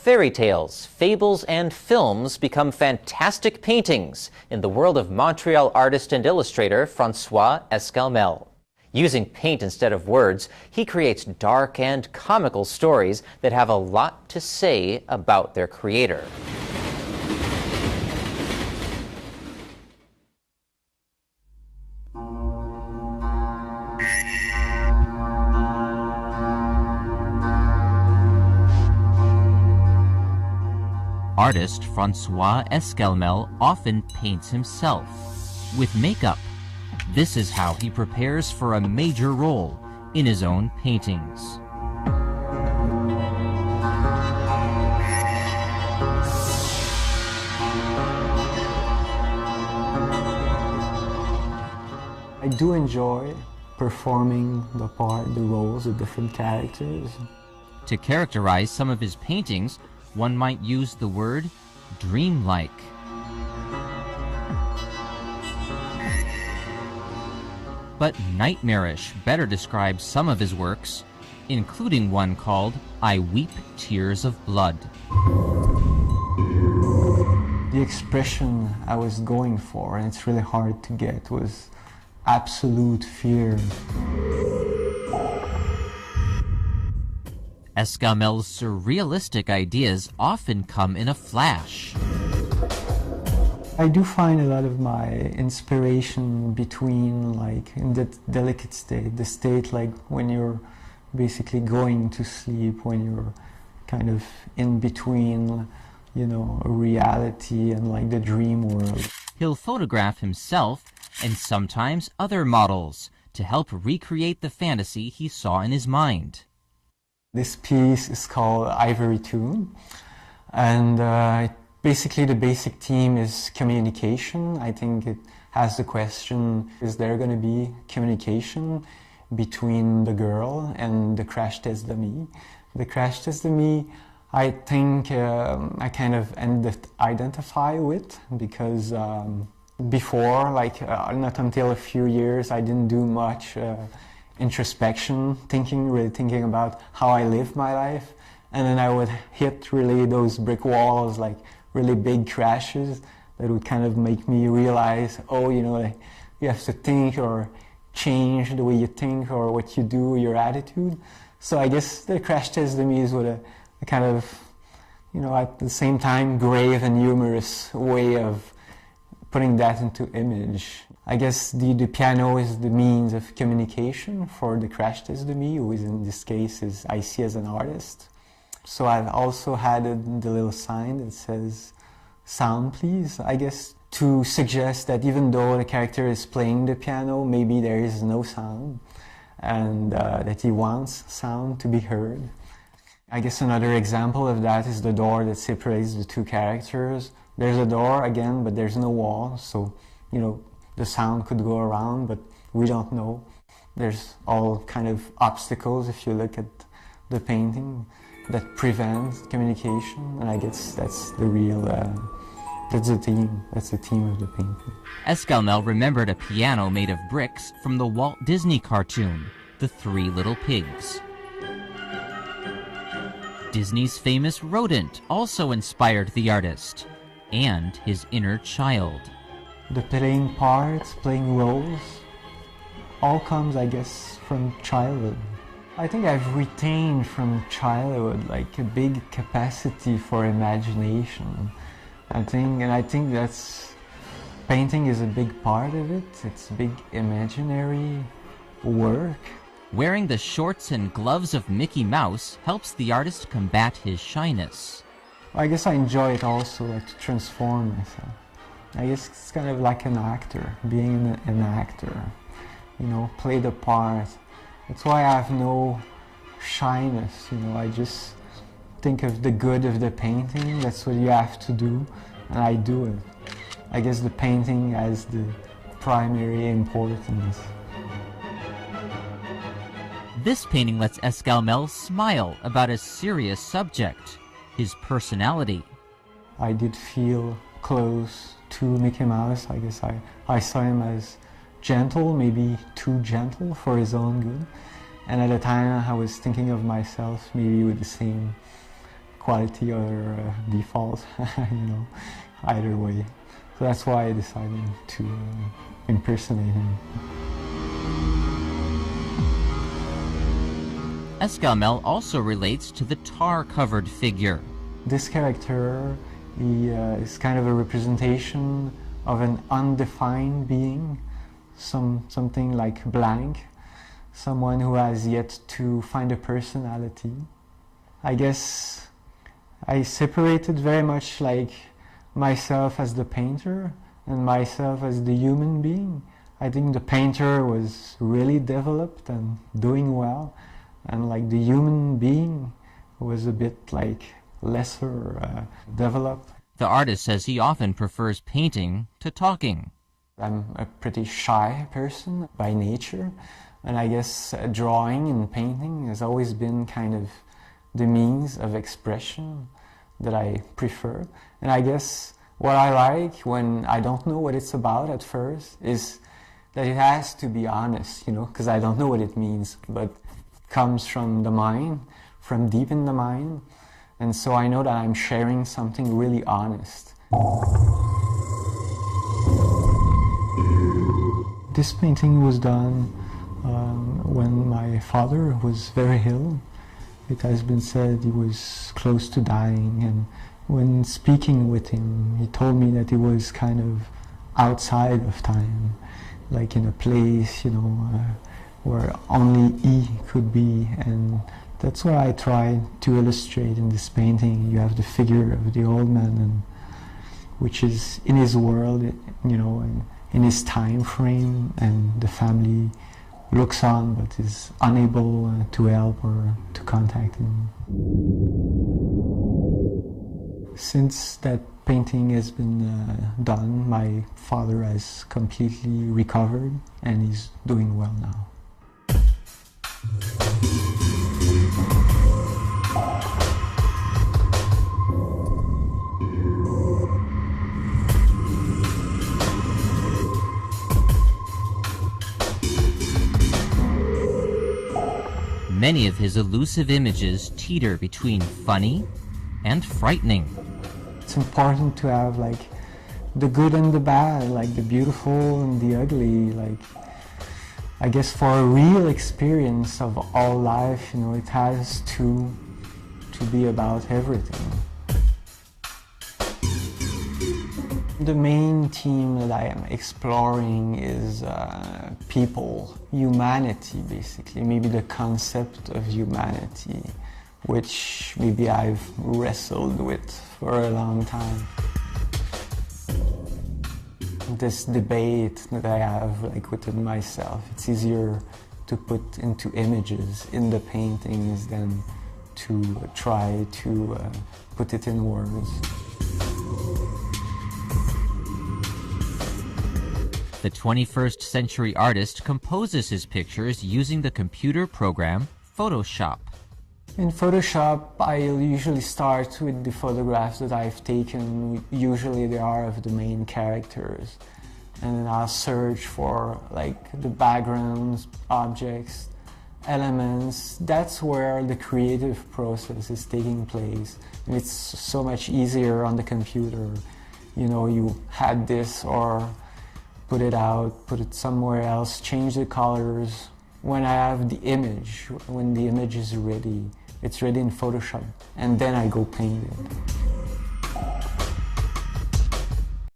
Fairy tales, fables, and films become fantastic paintings in the world of Montreal artist and illustrator Francois Escalmel. Using paint instead of words, he creates dark and comical stories that have a lot to say about their creator. Artist Francois Escalmel often paints himself with makeup. This is how he prepares for a major role in his own paintings. I do enjoy performing the roles of different characters. To characterize some of his paintings, one might use the word dreamlike. But nightmarish better describes some of his works, including one called I Weep Tears of Blood. The expression I was going for, and it's really hard to get, was absolute fear. Escalmel's surrealistic ideas often come in a flash. I do find a lot of my inspiration between, like, in that delicate state, the state like when you're basically going to sleep, when you're kind of in between, you know, reality and like the dream world. He'll photograph himself and sometimes other models to help recreate the fantasy he saw in his mind. This piece is called Ivory Tune, and basically the basic theme is communication. I think it has the question, is there going to be communication between the girl and the crash test dummy? The crash test dummy, I think I kind of identify with, because before, like not until a few years, I didn't do much introspection, really thinking about how I live my life, and then I would hit really those brick walls, like really big crashes that would kind of make me realize, oh, you know, like, you have to think or change the way you think or what you do, your attitude. So I guess the crash test dummy is what a kind of, you know, at the same time grave and humorous way of putting that into image. I guess the piano is the means of communication for the crash test dummy, who is in this case is I see as an artist. So I've also added the little sign that says sound please, I guess to suggest that even though the character is playing the piano, maybe there is no sound, and that he wants sound to be heard. I guess another example of that is the door that separates the two characters. There's a door again, but there's no wall, so, you know, the sound could go around, but we don't know. There's all kind of obstacles, if you look at the painting, that prevent communication, and I guess that's the real, that's the theme of the painting. Escalmel remembered a piano made of bricks from the Walt Disney cartoon, The Three Little Pigs. Disney's famous rodent also inspired the artist, and his inner child. The playing parts, playing roles, all comes, I guess, from childhood. I think I've retained from childhood like a big capacity for imagination. I think that's, painting is a big part of it. It's big imaginary work. Wearing the shorts and gloves of Mickey Mouse helps the artist combat his shyness. I guess I enjoy it also, like to transform myself. I guess it's kind of like an actor, being an actor, you know, play the part. That's why I have no shyness, you know, I just think of the good of the painting, that's what you have to do, and I do it. I guess the painting has the primary importance. This painting lets Escalmel smile about a serious subject, his personality. I did feel close to Mickey Mouse. I guess I saw him as gentle, maybe too gentle for his own good. And at the time I was thinking of myself maybe with the same quality or default, either way. So that's why I decided to impersonate him. Escalmel also relates to the tar-covered figure. This character, he is kind of a representation of an undefined being, something like blank, someone who has yet to find a personality. I guess I separated very much like myself as the painter and myself as the human being. I think the painter was really developed and doing well, and like the human being was a bit like lesser developed. The artist says he often prefers painting to talking. I'm a pretty shy person by nature, and I guess drawing and painting has always been kind of the means of expression that I prefer. And I guess what I like when I don't know what it's about at first is that it has to be honest, because I don't know what it means, but it comes from the mind, from deep in the mind, and so I know that I'm sharing something really honest. This painting was done when my father was very ill. It has been said he was close to dying, and when speaking with him, he told me that he was kind of outside of time, like in a place, where only he could be, and that's what I tried to illustrate in this painting. You have the figure of the old man, and which is in his world, and in his time frame, and the family looks on but is unable to help or to contact him. Since that painting has been done, my father has completely recovered and he's doing well now. Many of his elusive images teeter between funny and frightening. It's important to have like the good and the bad, like the beautiful and the ugly. Like, I guess for a real experience of all life, it has to be about everything. The main theme that I am exploring is people, humanity basically, maybe the concept of humanity, which maybe I've wrestled with for a long time. This debate that I have within myself, it's easier to put into images in the paintings than to try to put it in words. The 21st century artist composes his pictures using the computer program Photoshop. In Photoshop, I usually start with the photographs that I've taken. Usually they are of the main characters. And then I'll search for the backgrounds, objects, elements. That's where the creative process is taking place. And it's so much easier on the computer. You had this or put it out, put it somewhere else, change the colors. When I have the image, when the image is ready, it's ready in Photoshop, and then I go paint it.